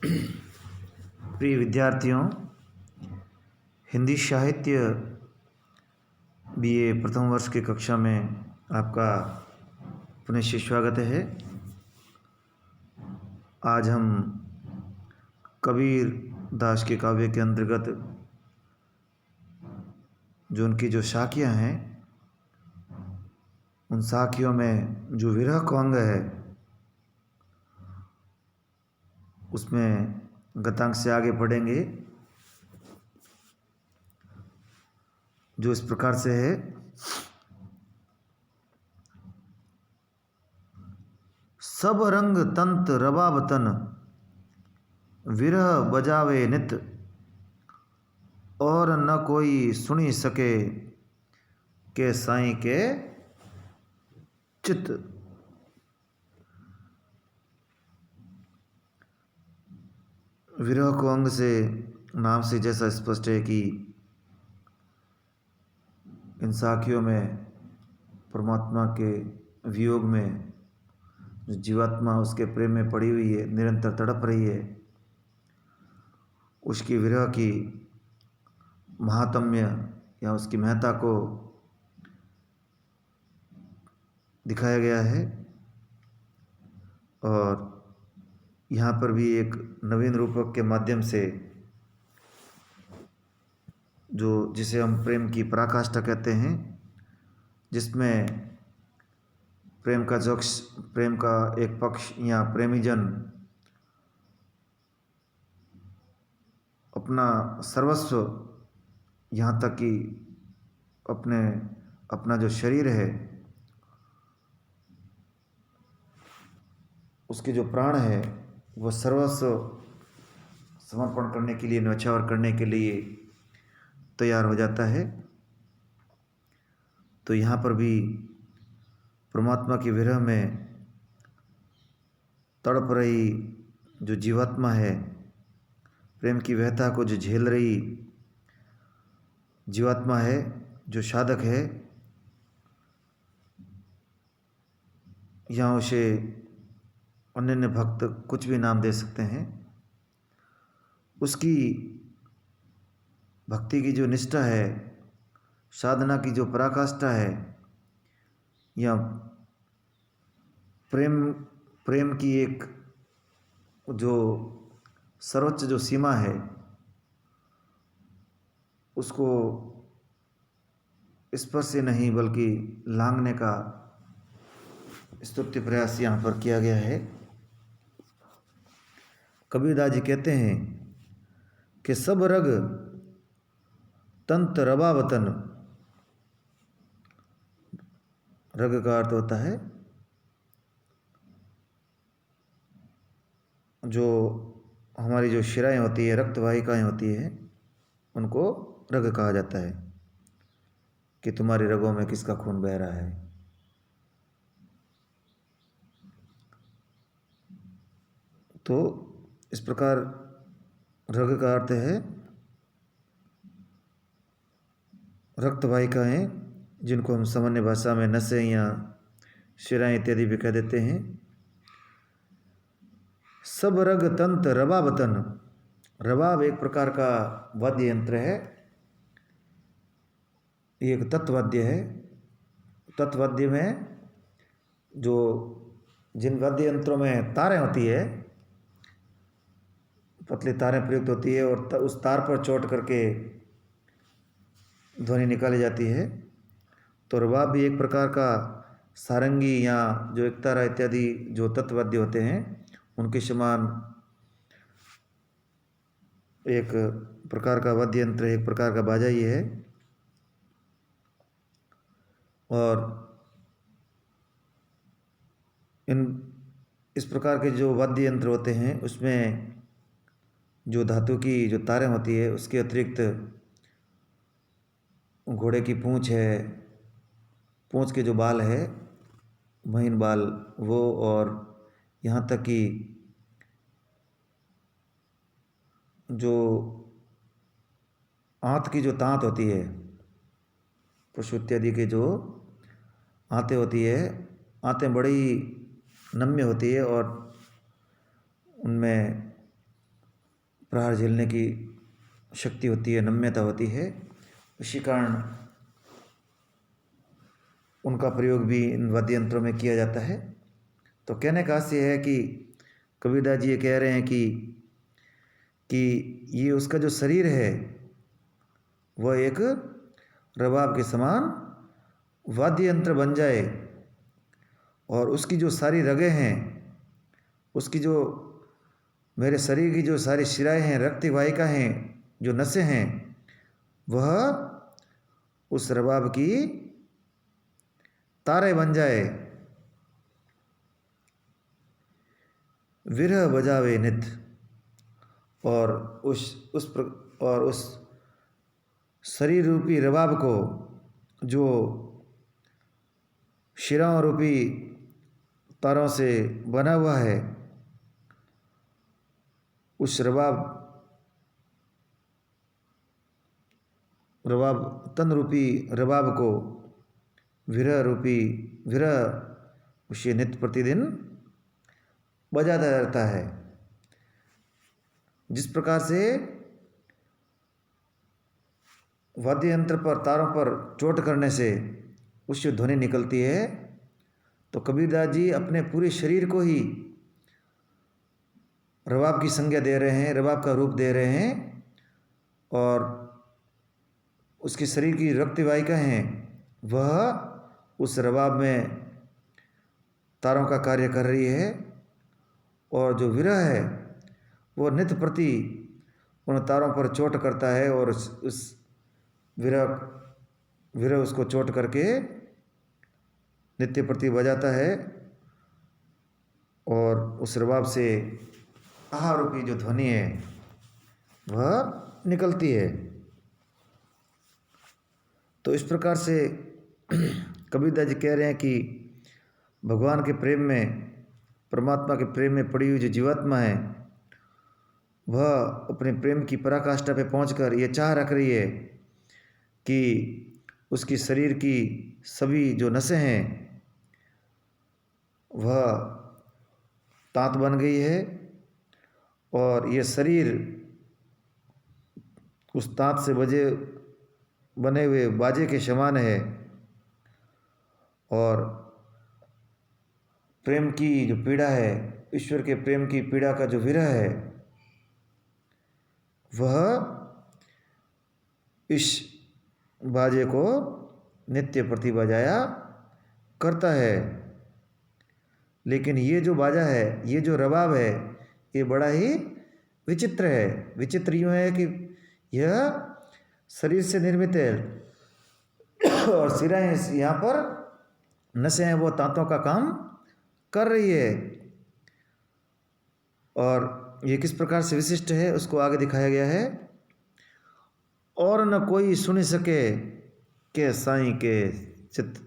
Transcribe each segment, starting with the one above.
प्रिय विद्यार्थियों, हिंदी साहित्य बीए प्रथम वर्ष की कक्षा में आपका पुनः से स्वागत है। आज हम कबीर दास के काव्य के अंतर्गत जो उनकी जो साखियाँ हैं, उन साखियों में जो विरह का अंग है उसमें गतांक से आगे पढ़ेंगे, जो इस प्रकार से है। सब रंग तंत रबाब तन, विरह बजावे नित, और न कोई सुनी सके के साईं के चित। विरह को अंग से नाम से जैसा स्पष्ट है कि इन साखियों में परमात्मा के वियोग में जो जीवात्मा उसके प्रेम में पड़ी हुई है, निरंतर तड़प रही है, उसकी विरह की महात्म्य या उसकी महत्ता को दिखाया गया है। और यहाँ पर भी एक नवीन रूपक के माध्यम से जो जिसे हम प्रेम की पराकाष्ठा कहते हैं, जिसमें प्रेम का एक पक्ष या प्रेमीजन अपना सर्वस्व, यहाँ तक कि अपना जो शरीर है, उसके जो प्राण है, वह सर्वस्व समर्पण करने के लिए, न्यौछावर करने के लिए तैयार हो जाता है। तो यहाँ पर भी परमात्मा की विरह में तड़प रही जो जीवात्मा है, प्रेम की व्यथा को जो झेल रही जीवात्मा है, जो साधक है, यहाँ उसे अनन्य भक्त कुछ भी नाम दे सकते हैं। उसकी भक्ति की जो निष्ठा है, साधना की जो पराकाष्ठा है, या प्रेम की एक जो सर्वोच्च जो सीमा है, उसको स्पर्श से नहीं बल्कि लांघने का स्तुत्य प्रयास यहाँ पर किया गया है। कबीरदास जी कहते हैं कि सब रग तंत रबावतन। रग का अर्थ होता है जो हमारी जो शिराएं होती है, रक्त वाहिकाएं होती है, उनको रग कहा जाता है कि तुम्हारी रगों में किसका खून बह रहा है। तो इस प्रकार रग का अर्थ है रक्त वाहिकाएं, जिनको हम सामान्य भाषा में नसें या शिराएं इत्यादि भी कह देते हैं। सब रग तंत रबाब तन। रबाब एक प्रकार का वाद्य यंत्र है, एक तत्वाद्य है। तत्वाद्य में जो जिन वाद्य यंत्रों में तारें होती है, पतली तारें प्रयुक्त होती है, और उस तार पर चोट करके ध्वनि निकाली जाती है। तो रबाब भी एक प्रकार का सारंगी या जो एकतारा इत्यादि जो तत्वाद्य होते हैं, उनके समान एक प्रकार का वाद्य यंत्र, एक प्रकार का बाजा ही है। और इस प्रकार के जो वाद्य यंत्र होते हैं, उसमें जो धातु की जो तारें होती है, उसके अतिरिक्त घोड़े की पूंछ है, पूंछ के जो बाल है, महीन बाल, वो, और यहाँ तक कि जो आंत की जो तांत होती है, पशु इत्यादि के जो आंतें होती है, आंतें बड़ी नम्य होती है और उनमें प्रहार झेलने की शक्ति होती है, नम्यता होती है। इसी कारण उनका प्रयोग भी इन वाद्य यंत्रों में किया जाता है। तो कहने का आशय है कि कबीरदास जी ये कह रहे हैं कि ये उसका जो शरीर है वह एक रबाब के समान वाद्य यंत्र बन जाए, और उसकी जो सारी रगें हैं, उसकी जो मेरे शरीर की जो सारी शिराएं हैं, रक्त वाहिका हैं, जो नसें हैं, वह उस रबाब की तारे बन जाए। विरह बजावे नित, और उस शरीर रूपी रबाब को, जो शिराओं रूपी तारों से बना हुआ है, उस रबाब तन रूपी रबाब को विरह उसे नित्य प्रतिदिन बजाता रहता है। जिस प्रकार से वाद्य यंत्र पर तारों पर चोट करने से उससे ध्वनि निकलती है, तो कबीरदास जी अपने पूरे शरीर को ही रबाब की संज्ञा दे रहे हैं, रबाब का रूप दे रहे हैं, और उसके शरीर की रक्त वाहिका हैं वह उस रबाब में तारों का कार्य कर रही है, और जो विरह है वो नित्य प्रति उन तारों पर चोट करता है, और उस विरह उसको चोट करके नित्य प्रति बजाता है, और उस रबाब से आहा रूपी जो ध्वनि है वह निकलती है। तो इस प्रकार से कबीरदास जी कह रहे हैं कि भगवान के प्रेम में, परमात्मा के प्रेम में पड़ी हुई जो जीवात्मा है, वह अपने प्रेम की पराकाष्ठा पे पहुंचकर ये चाह रख रही है कि उसकी शरीर की सभी जो नसें हैं वह तांत बन गई है, और ये शरीर उस तांत से बने हुए बाजे के समान है, और प्रेम की जो पीड़ा है, ईश्वर के प्रेम की पीड़ा का जो विरह है, वह इस बाजे को नित्य प्रति बजाया करता है। लेकिन ये जो बाजा है, ये जो रबाब है, ये बड़ा ही विचित्र है। विचित्र यूँ है कि यह शरीर से निर्मित है, और सिराएं यहाँ पर नसें हैं वो तांतों का काम कर रही है, और ये किस प्रकार से विशिष्ट है उसको आगे दिखाया गया है। और न कोई सुन सके के साईं के चित्त,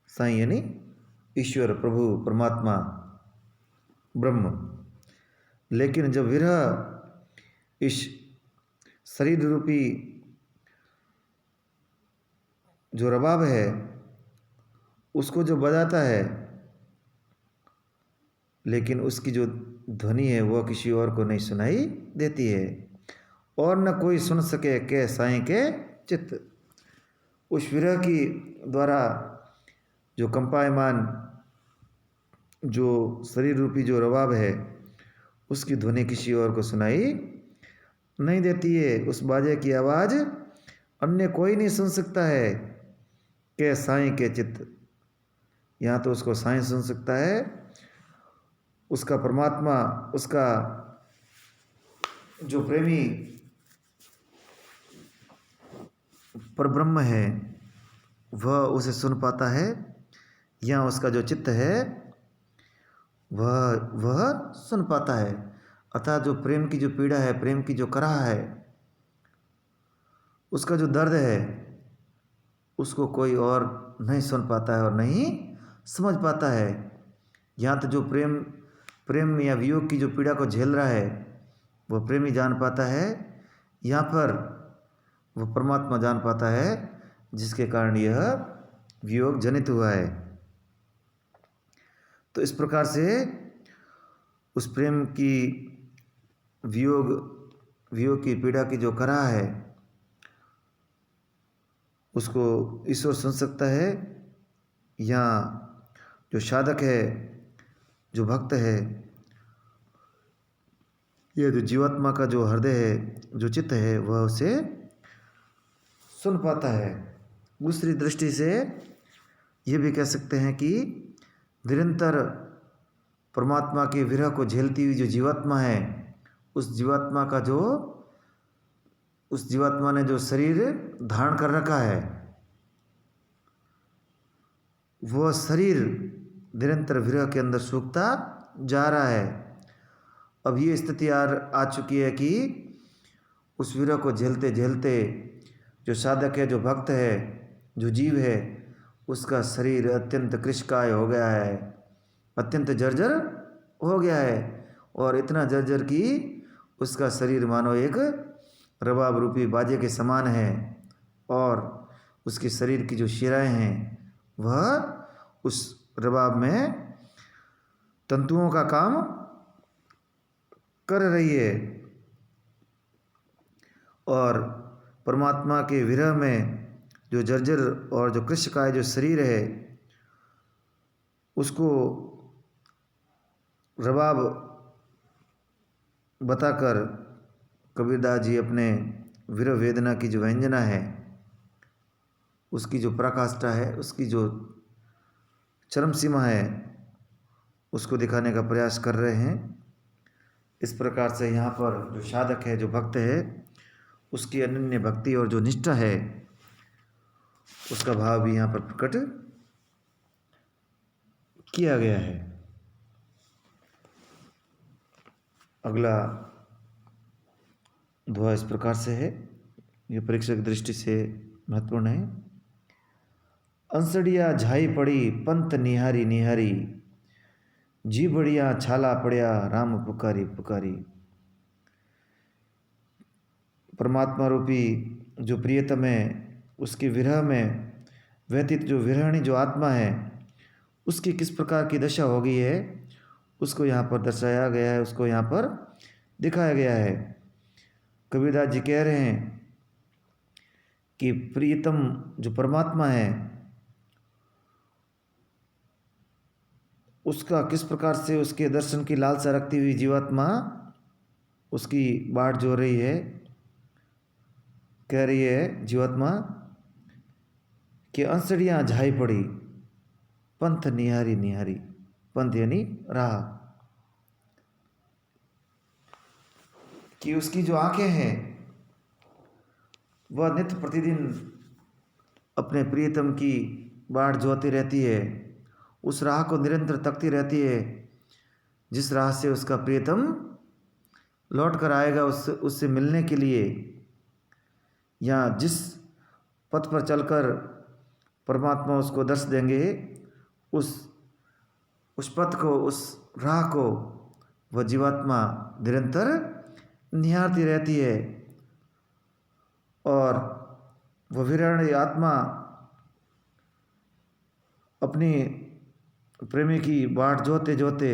साईं यानी ईश्वर, प्रभु, परमात्मा, ब्रह्म। लेकिन जब विरह इस शरीर रूपी जो रबाब है उसको जो बजाता है, लेकिन उसकी जो ध्वनि है वह किसी और को नहीं सुनाई देती है। और न कोई सुन सके के साईं के चित्त, उस विरह की द्वारा जो कंपायमान जो शरीर रूपी जो रबाब है उसकी ध्वनि किसी और को सुनाई नहीं देती है। उस बाजे की आवाज़ अन्य कोई नहीं सुन सकता है के साईं के चित्त। यहाँ तो उसको साईं सुन सकता है, उसका परमात्मा, उसका जो प्रेमी परब्रह्म है वह उसे सुन पाता है, या उसका जो चित्त है वह सुन पाता है। अर्थात जो प्रेम की जो पीड़ा है, प्रेम की जो कराह है, उसका जो दर्द है, उसको कोई और नहीं सुन पाता है और नहीं समझ पाता है। यहाँ तो जो प्रेम या वियोग की जो पीड़ा को झेल रहा है वह प्रेमी जान पाता है, यहाँ पर वह परमात्मा जान पाता है, जिसके कारण यह वियोग जनित हुआ है। तो इस प्रकार से उस प्रेम की वियोग वियोग की पीड़ा की जो करा है उसको ईश्वर सुन सकता है, या जो साधक है, जो भक्त है, यह जो जीवात्मा का जो हृदय है, जो चित्त है, वह उसे सुन पाता है। दूसरी दृष्टि से यह भी कह सकते हैं कि निरंतर परमात्मा के विरह को झेलती हुई जो जीवात्मा है, उस जीवात्मा ने जो शरीर धारण कर रखा है, वह शरीर निरंतर विरह के अंदर सूखता जा रहा है। अब ये स्थिति आ चुकी है कि उस विरह को झेलते झेलते जो साधक है, जो भक्त है, जो जीव है, उसका शरीर अत्यंत कृशकाय हो गया है, अत्यंत जर्जर हो गया है, और इतना जर्जर कि उसका शरीर मानो एक रबाब रूपी बाजे के समान है, और उसके शरीर की जो शिराएं हैं वह उस रबाब में तंतुओं का काम कर रही है। और परमात्मा के विरह में जो जर्जर और जो कृशकाय जो शरीर है, उसको रबाब बताकर कबीरदास जी अपने विरह वेदना की जो व्यंजना है, उसकी जो पराकाष्ठा है, उसकी जो चरम सीमा है, उसको दिखाने का प्रयास कर रहे हैं। इस प्रकार से यहाँ पर जो साधक है, जो भक्त है, उसकी अनन्य भक्ति और जो निष्ठा है, उसका भाव भी यहाँ पर प्रकट किया गया है। अगला दोहा इस प्रकार से है, ये परीक्षा की दृष्टि से महत्वपूर्ण है। अंसड़िया झाई पड़ी पंथ निहारी निहारी, जी बढ़िया छाला पड़िया राम पुकारी पुकारी। परमात्मा रूपी जो प्रियतम है, उसके विरह में व्यतीत जो विरहणी जो आत्मा है, उसकी किस प्रकार की दशा हो गई है, उसको यहाँ पर दर्शाया गया है, उसको यहाँ पर दिखाया गया है। कबीरदास जी कह रहे हैं कि प्रियतम जो परमात्मा है, उसका किस प्रकार से उसके दर्शन की लालसा रखती हुई जीवात्मा उसकी बाट जोड़ रही है। कह रही है जीवात्मा कि अंसड़ियाँ झाई पड़ी पंथ निहारी निहारी, पंथ यानी राह, कि उसकी जो आंखें हैं वह नित्य प्रतिदिन अपने प्रियतम की बाट जोती रहती है, उस राह को निरंतर तकती रहती है, जिस राह से उसका प्रियतम लौट कर आएगा उससे मिलने के लिए, या जिस पथ पर चलकर परमात्मा उसको दर्श देंगे, उस पथ को, उस राह को वह जीवात्मा निरंतर निहारती रहती है। और वह विरहणी आत्मा अपनी प्रेमी की बाट जोते जोते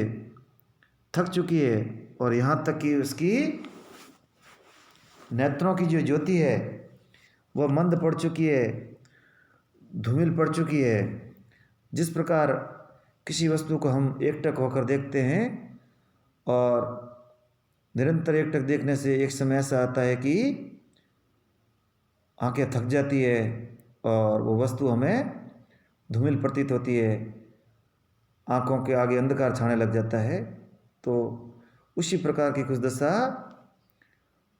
थक चुकी है, और यहाँ तक कि उसकी नेत्रों की जो ज्योति है वह मंद पड़ चुकी है, धूमिल पड़ चुकी है। जिस प्रकार किसी वस्तु को हम एकटक होकर देखते हैं, और निरंतर एकटक देखने से एक समय ऐसा आता है कि आंखें थक जाती है और वो वस्तु हमें धूमिल प्रतीत होती है, आंखों के आगे अंधकार छाने लग जाता है। तो उसी प्रकार की कुछ दशा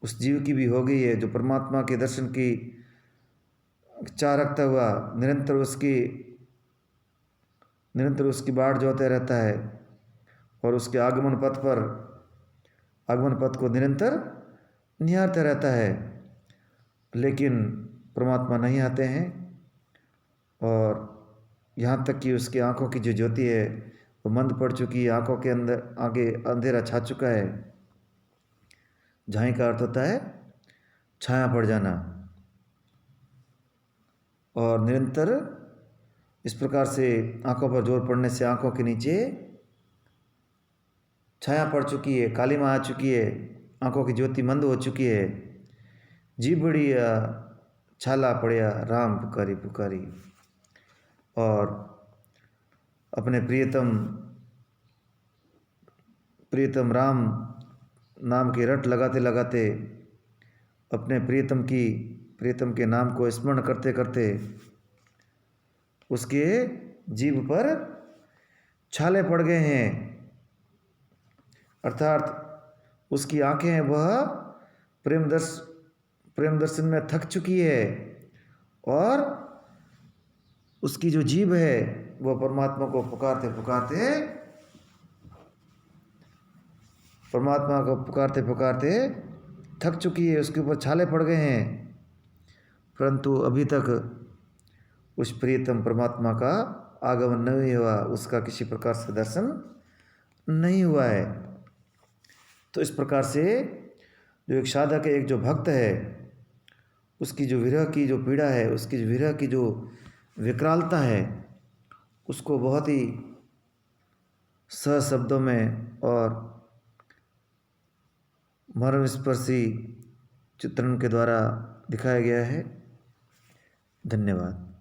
उस जीव की भी हो गई है, जो परमात्मा के दर्शन की चाह रखता हुआ निरंतर उसकी बाट जोते रहता है, और उसके आगमन पथ को निरंतर निहारता रहता है। लेकिन परमात्मा नहीं आते हैं, और यहाँ तक कि उसकी आंखों की जो ज्योति है वो मंद पड़ चुकी है, आंखों के अंदर आगे अंधेरा छा चुका है। झाई का अर्थ होता है छाया पड़ जाना, और निरंतर इस प्रकार से आंखों पर जोर पड़ने से आंखों के नीचे छाया पड़ चुकी है, कालिमा आ चुकी है, आँखों की ज्योति मंद हो चुकी है। जीबड़िया छाला पड़िया राम पुकारी पुकारी। और अपने प्रियतम राम नाम की रट लगाते लगाते, अपने प्रियतम के नाम को स्मरण करते करते उसके जीभ पर छाले पड़ गए हैं, अर्थात उसकी आंखें वह प्रेम दर्शन में थक चुकी है और उसकी जो जीभ है वह परमात्मा को पुकारते पुकारते थक चुकी है, उसके ऊपर छाले पड़ गए हैं, परंतु अभी तक उस प्रियतम परमात्मा का आगमन नहीं हुआ, उसका किसी प्रकार से दर्शन नहीं हुआ है। तो इस प्रकार से जो एक साधक है, एक जो भक्त है, उसकी जो विरह की जो पीड़ा है, उसकी जो विरह की जो विकरालता है, उसको बहुत ही सहज शब्दों में और मर्मस्पर्शी चित्रण के द्वारा दिखाया गया है। धन्यवाद।